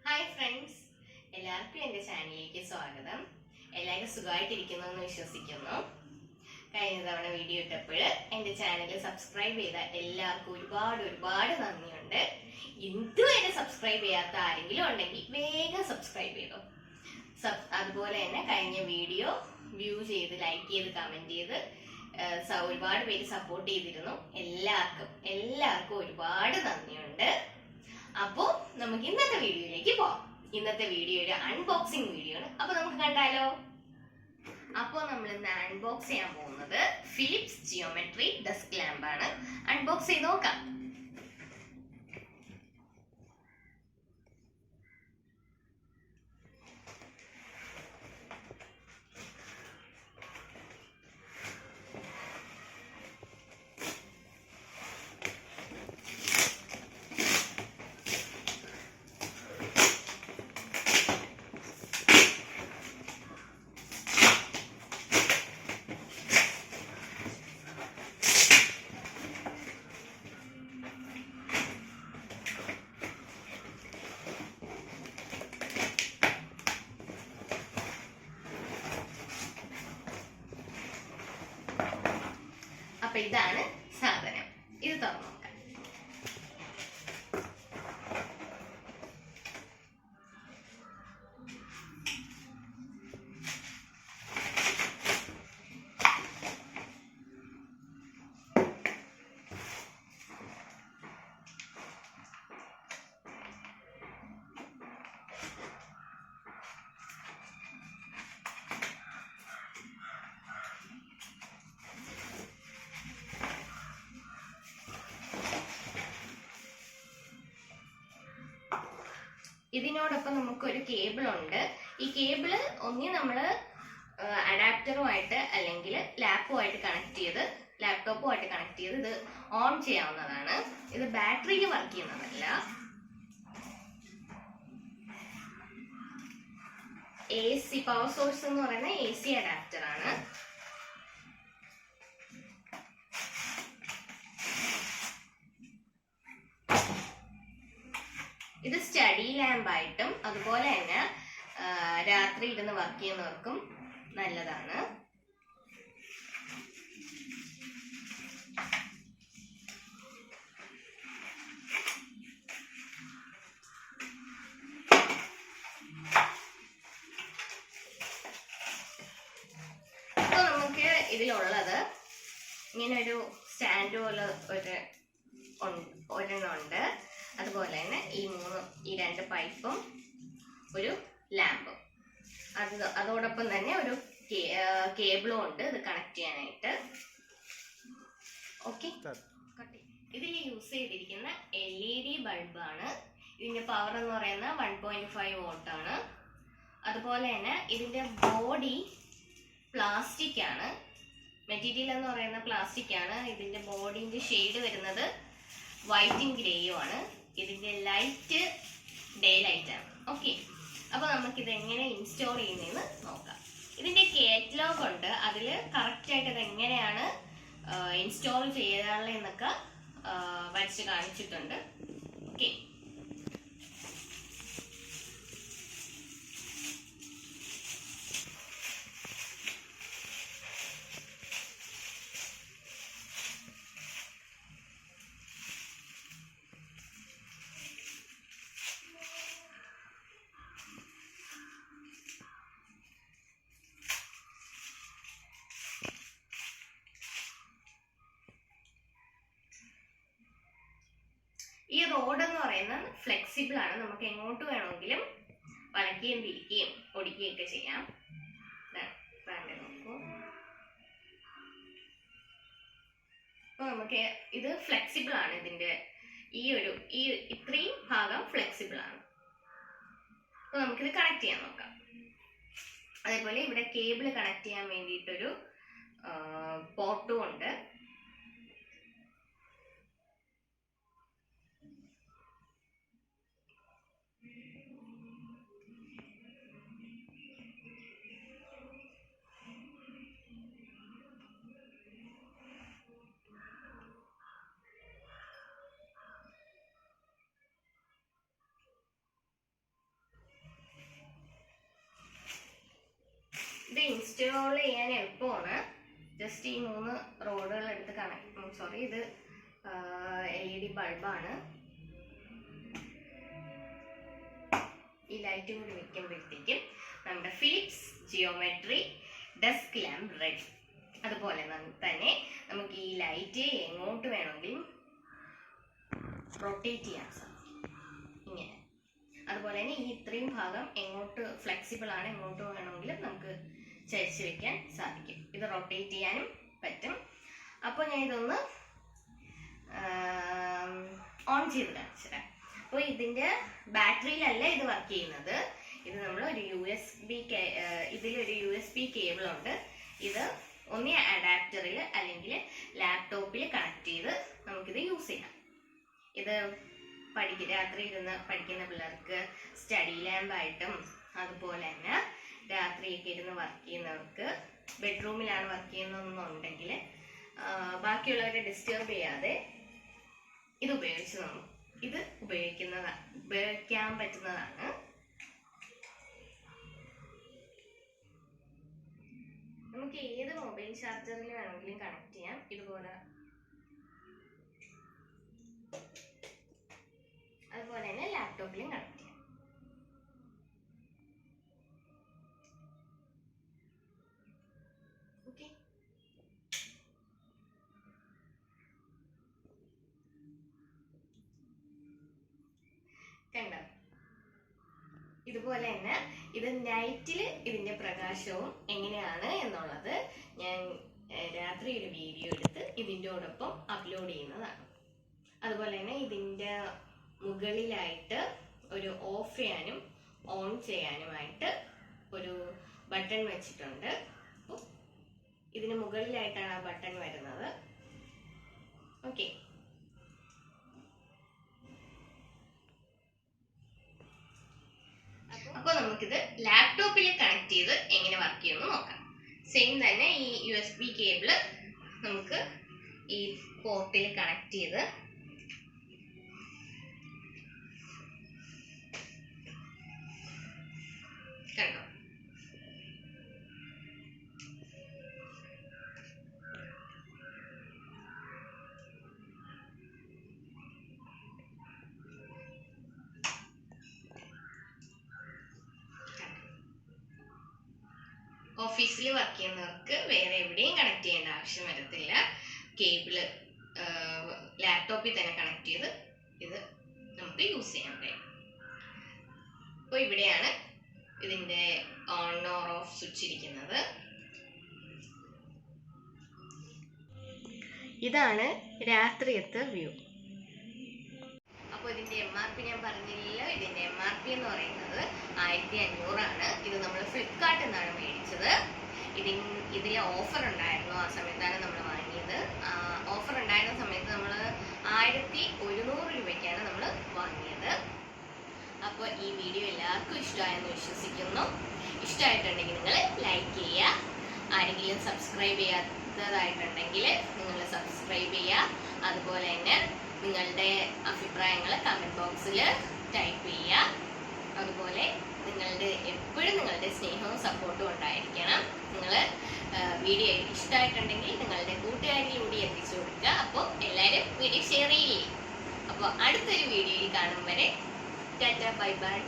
Hi friends, എല്ലാവർക്കും എൻ്റെ ചാനലിലേക്ക് സ്വാഗതം. എല്ലാവരും സുഖമായിട്ടിരിക്കുന്നു വിശ്വസിക്കുന്നു. കഴിഞ്ഞ തവണ വീഡിയോ ഇട്ടപ്പോൾ എൻ്റെ ചാനൽ സബ്സ്ക്രൈബ് ചെയ്ത എല്ലാവർക്കും ഒരുപാട് നന്ദിയുണ്ട്. ഇതുവരെ സബ്സ്ക്രൈബ് ചെയ്യാത്ത ആരെങ്കിലും ഉണ്ടെങ്കിൽ വേഗം സബ്സ്ക്രൈബ് ചെയ്തോ. അതുപോലെ തന്നെ കഴിഞ്ഞ വീഡിയോ വ്യൂ ചെയ്ത് ലൈക്ക് ചെയ്ത് കമൻറ്റ് ചെയ്ത് ഒരുപാട് പേര് സപ്പോർട്ട് ചെയ്തിരുന്നു. എല്ലാവർക്കും ഒരുപാട് നന്ദിയുണ്ട്. അപ്പോൾ നമുക്ക് ഇന്നത്തെ വീഡിയോയിലേക്ക് പോകാം. ഇന്നത്തെ വീഡിയോ ഒരു അൺബോക്സിംഗ് വീഡിയോ ആണ്. അപ്പോൾ നമുക്ക് കണ്ടാലോ? അപ്പോൾ നമ്മൾ ഇന്ന് അൺബോക്സ് ചെയ്യാൻ പോകുന്നത് ഫിലിപ്സ് ജിയോമെട്രി ഡെസ്ക് ലാമ്പ് ആണ്. അൺബോക്സ് ചെയ്ത് നോക്കാം. അപ്പൊ ഇതാണ് സാധനം. ഇത് തുറന്നു നോക്കാം. ഇതിനോടൊപ്പം നമുക്കൊരു കേബിൾ ഉണ്ട്. ഈ കേബിള് ഒന്നി നമ്മൾ അഡാപ്റ്ററുമായിട്ട് അല്ലെങ്കിൽ ലാപ്പുമായിട്ട് കണക്ട് ചെയ്ത് ലാപ്ടോപ്പുമായിട്ട് കണക്ട് ചെയ്ത് ഇത് ഓൺ ചെയ്യാവുന്നതാണ്. ഇത് ബാറ്ററിയിൽ വർക്ക് ചെയ്യുന്നതല്ല. AC പവർ സോഴ്സ് എന്ന് പറയുന്ന AC അഡാപ്റ്റർ ആണ്. ഇത് സ്റ്റഡി ലാമ്പായിട്ടും അതുപോലെ തന്നെ രാത്രി ഇരുന്ന് വർക്ക് ചെയ്യുന്നവർക്കും നല്ലതാണ്. അപ്പോൾ നമുക്ക് ഇതിലുള്ളത് ഇങ്ങനെ ഒരു സ്റ്റാൻഡ് പോലെ ഒരെണ്ണമുണ്ട്. അതുപോലെ തന്നെ ഈ രണ്ട് പൈപ്പും ഒരു ലാമ്പും അതോടൊപ്പം തന്നെ ഒരു കേബിളും ഉണ്ട് ഇത് കണക്ട് ചെയ്യാനായിട്ട്. ഓക്കെ, ഇതിൽ യൂസ് ചെയ്തിരിക്കുന്ന LED ബൾബാണ്. ഇതിന്റെ പവർ എന്ന് പറയുന്ന 1.5 വോൾട്ട് ആണ്. അതുപോലെ തന്നെ ഇതിന്റെ ബോഡി പ്ലാസ്റ്റിക് ആണ്. മെറ്റീരിയൽ എന്ന് പറയുന്ന പ്ലാസ്റ്റിക് ആണ്. ഇതിന്റെ ബോഡിന്റെ ഷെയ്ഡ് വരുന്നത് വൈറ്റും ഗ്രേയും ആണ്. ഇതിന്റെ ലൈറ്റ് ഡേ ലൈറ്റ് ആണ്. ഓക്കെ, അപ്പോൾ നമുക്കിത് എങ്ങനെ ഇൻസ്റ്റാൾ ചെയ്യുന്നതെന്ന് നോക്കാം. ഇതിന്റെ കാറ്റലോഗ് ഉണ്ട്. അതിൽ കറക്റ്റായിട്ട് ഇത് എങ്ങനെയാണ് ഇൻസ്റ്റാൾ ചെയ്യാനുള്ളതെന്നൊക്കെ വരച്ച് കാണിച്ചിട്ടുണ്ട്. ഓക്കെ, ഈ റോഡ് എന്ന് പറയുന്നത് ഫ്ലെക്സിബിൾ ആണ്. നമുക്ക് എങ്ങോട്ട് വേണമെങ്കിലും വളയ്ക്കുകയും തിരിക്കുകയും ഒടിക്കുകയും ഒക്കെ ചെയ്യാം. നോക്കൂ, അപ്പൊ നമുക്ക് ഇത് ഫ്ലെക്സിബിൾ ആണ്. ഇതിന്റെ ഇത്രയും ഭാഗം ഫ്ലെക്സിബിൾ ആണ്. അപ്പൊ നമുക്കിത് കണക്ട് ചെയ്യാൻ നോക്കാം. അതേപോലെ ഇവിടെ കേബിൾ കണക്ട് ചെയ്യാൻ വേണ്ടിയിട്ടൊരു പോർട്ടും ഉണ്ട്. ഇൻസ്റ്റോൾ ചെയ്യാൻ എളുപ്പമാണ്. ജസ്റ്റ് ഈ 3 റോഡുകൾ എടുത്ത് സോറി, ഇത് LED ബൾബാണ്. ഈ ലൈറ്റ് കൂടി വെക്കുമ്പോഴത്തേക്കും നമ്മുടെ Philips geometry desk lamp ready. അതുപോലെ തന്നെ നമുക്ക് ഈ ലൈറ്റ് എങ്ങോട്ട് വേണമെങ്കിലും റൊട്ടേറ്റ് ചെയ്യാൻ സാധിക്കും, ഇങ്ങനെ. അതുപോലെ തന്നെ ഈ ഇത്രയും ഭാഗം എങ്ങോട്ട് ഫ്ലെക്സിബിൾ ആണ്, എങ്ങോട്ട് വേണമെങ്കിലും നമുക്ക് ചരിച്ച് വെക്കാൻ സാധിക്കും. ഇത് റൊട്ടേറ്റ് ചെയ്യാനും പറ്റും. അപ്പോൾ ഞാൻ ഇതൊന്ന് ഓൺ ചെയ്ത് കാണിച്ചു തരാം. അപ്പോൾ ഇതിൻ്റെ ബാറ്ററിയിലല്ല ഇത് വർക്ക് ചെയ്യുന്നത്. ഇത് നമ്മൾ ഒരു ഇതിലൊരു USB കേബിൾ ഉണ്ട്. ഇത് ഒന്നി അഡാപ്റ്ററിൽ അല്ലെങ്കിൽ ലാപ്ടോപ്പിൽ കണക്ട് ചെയ്ത് നമുക്കിത് യൂസ് ചെയ്യാം. ഇത് രാത്രി ഇരുന്ന് പഠിക്കുന്ന പിള്ളേർക്ക് സ്റ്റഡി ലാമ്പായിട്ടും, അതുപോലെ തന്നെ രാത്രിയൊക്കെ ഇരുന്ന് വർക്ക് ചെയ്യുന്നവർക്ക്, ബെഡ്റൂമിലാണ് വർക്ക് ചെയ്യുന്നതെന്നുണ്ടെങ്കിൽ ബാക്കിയുള്ളവരെ ഡിസ്റ്റർബ് ചെയ്യാതെ ഇത് ഉപയോഗിക്കാൻ പറ്റുന്നതാണ്. നമുക്ക് ഏത് മൊബൈൽ ചാർജറിൽ വേണമെങ്കിലും കണക്ട് ചെയ്യാം. അതുപോലെ തന്നെ ലാപ്ടോപ്പിലും കണക്ട് ചെയ്യാം. ഓക്കെ, കണ്ടോ? ഇതുപോലെ തന്നെ ഇത് നൈറ്റിൽ ഇതിന്റെ പ്രകാശവും എങ്ങനെയാണ് എന്നുള്ളത് ഞാൻ രാത്രി ഒരു വീഡിയോ എടുത്ത് ഇതിൻ്റെയോടൊപ്പം അപ്ലോഡ് ചെയ്യുന്നതാണ്. അതുപോലെ തന്നെ ഇതിൻ്റെ മുകളിലായിട്ട് ഒരു ഓഫ് ചെയ്യാനും ഓൺ ചെയ്യാനുമായിട്ട് ഒരു ബട്ടൺ വെച്ചിട്ടുണ്ട്. ഇതിന് മുകളിലായിട്ടാണ് ആ ബട്ടൺ വരുന്നത്. ഓക്കെ, അപ്പോൾ നമുക്കിത് ലാപ്ടോപ്പിൽ കണക്ട് ചെയ്ത് എങ്ങനെ വർക്ക് ചെയ്യുമെന്ന് നോക്കാം. സെയിം തന്നെ ഈ USB കേബിള് നമുക്ക് ഈ പോർട്ടിൽ കണക്ട് ചെയ്ത് കണ്ടോ. ഓഫീസിൽ വർക്ക് ചെയ്യുന്നവർക്ക് വേറെ എവിടെയും കണക്ട് ചെയ്യേണ്ട ആവശ്യം വരത്തില്ല. കേബിള് ലാപ്ടോപ്പിൽ തന്നെ കണക്ട് ചെയ്ത് ഇത് നമുക്ക് യൂസ് ചെയ്യാൻ കഴിയും. അപ്പോൾ ഇവിടെയാണ് ഇതിൻ്റെ ഓൺ ഓർ ഓഫ് സ്വിച്ച് ഇരിക്കുന്നത്. ഇതാണ് രാത്രിയത്തെ വ്യൂ. അപ്പോൾ ഇതിൻ്റെ MRP ഞാൻ പറഞ്ഞില്ലല്ലോ. ഇതിൻ്റെ MRP എന്ന് പറയുന്നത് 1500 ആണ്. ഇത് നമ്മൾ ഫ്ലിപ്കാർട്ടിൽ നിന്നാണ് മേടിച്ചത്. ഇതിൽ ഓഫർ ഉണ്ടായിരുന്നു, ആ സമയത്താണ് നമ്മൾ വാങ്ങിയത്. ഓഫർ ഉണ്ടായിരുന്ന സമയത്ത് നമ്മൾ 1100 രൂപയ്ക്കാണ് നമ്മൾ വാങ്ങിയത്. അപ്പോൾ ഈ വീഡിയോ എല്ലാവർക്കും ഇഷ്ടമായെന്ന് വിശ്വസിക്കുന്നു. ഇഷ്ടമായിട്ടുണ്ടെങ്കിൽ നിങ്ങൾ ലൈക്ക് ചെയ്യുക. ആരെങ്കിലും സബ്സ്ക്രൈബ് ചെയ്യാത്തതായിട്ടുണ്ടെങ്കിൽ നിങ്ങൾ സബ്സ്ക്രൈബ് ചെയ്യുക. അതുപോലെ തന്നെ നിങ്ങളുടെ അഭിപ്രായങ്ങൾ കമൻറ്റ് ബോക്സിൽ ടൈപ്പ് ചെയ്യുക. അതുപോലെ എപ്പോഴും നിങ്ങളുടെ സ്നേഹവും സപ്പോർട്ടും ഉണ്ടായിരിക്കണം. നിങ്ങൾ വീഡിയോ ഇഷ്ടമായിട്ടുണ്ടെങ്കിൽ നിങ്ങളുടെ കൂട്ടുകാരിലൂടെ എത്തിച്ചു കൊടുക്കുക. അപ്പോൾ എല്ലാവരും വീഡിയോ ഷെയർ ചെയ്യില്ലേ. അപ്പോൾ അടുത്തൊരു വീഡിയോയിൽ കാണും വരെ ടാറ്റ, ബൈ ബൈ.